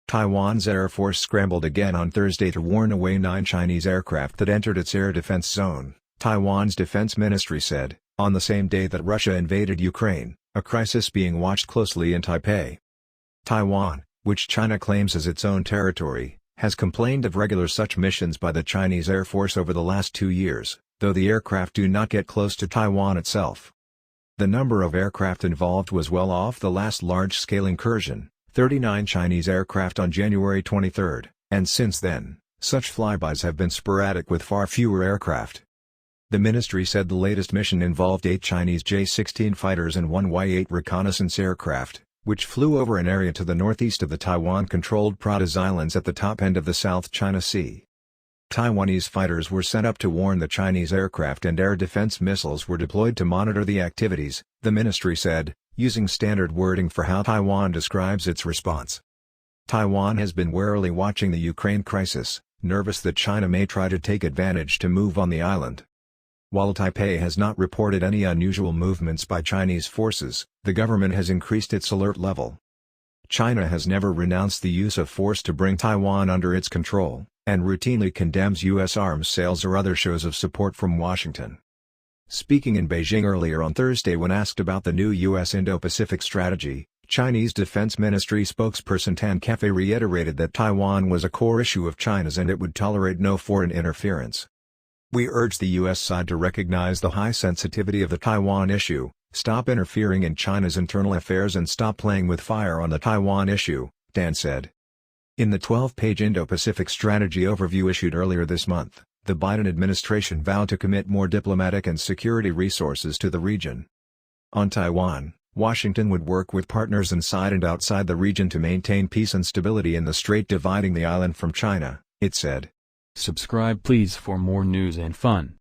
Taiwan's Air Force scrambled again on Thursday to warn away 9 Chinese aircraft that entered its air defense zone, Taiwan's defense ministry said, on the same day that Russia invaded Ukraine, a crisis being watched closely in Taipei. Taiwan, which China claims as its own territory, has complained of regular such missions by the Chinese Air Force over the last 2 years, though the aircraft do not get close to Taiwan itself. The number of aircraft involved was well off the last large-scale incursion, 39 Chinese aircraft on January 23, and since then, such flybys have been sporadic with far fewer aircraft. The ministry said the latest mission involved 8 Chinese J-16 fighters and 1 Y-8 reconnaissance aircraft, which flew over an area to the northeast of the Taiwan-controlled Pratas Islands at the top end of the South China Sea. Taiwanese fighters were sent up to warn the Chinese aircraft, and air defense missiles were deployed to monitor the activities, the ministry said, using standard wording for how Taiwan describes its response. Taiwan has been warily watching the Ukraine crisis, nervous that China may try to take advantage to move on the island. While Taipei has not reported any unusual movements by Chinese forces, the government has increased its alert level. China has never renounced the use of force to bring Taiwan under its control, and routinely condemns U.S. arms sales or other shows of support from Washington. Speaking in Beijing earlier on Thursday when asked about the new U.S. Indo-Pacific strategy, Chinese Defense Ministry spokesperson Tan Kefei reiterated that Taiwan was a core issue of China's and it would tolerate no foreign interference. "We urge the U.S. side to recognize the high sensitivity of the Taiwan issue, stop interfering in China's internal affairs and stop playing with fire on the Taiwan issue," Tan said. In the 12-page Indo-Pacific strategy overview issued earlier this month, the Biden administration vowed to commit more diplomatic and security resources to the region. On Taiwan, Washington would work with partners inside and outside the region to maintain peace and stability in the strait dividing the island from China, it said. Subscribe please for more news and fun.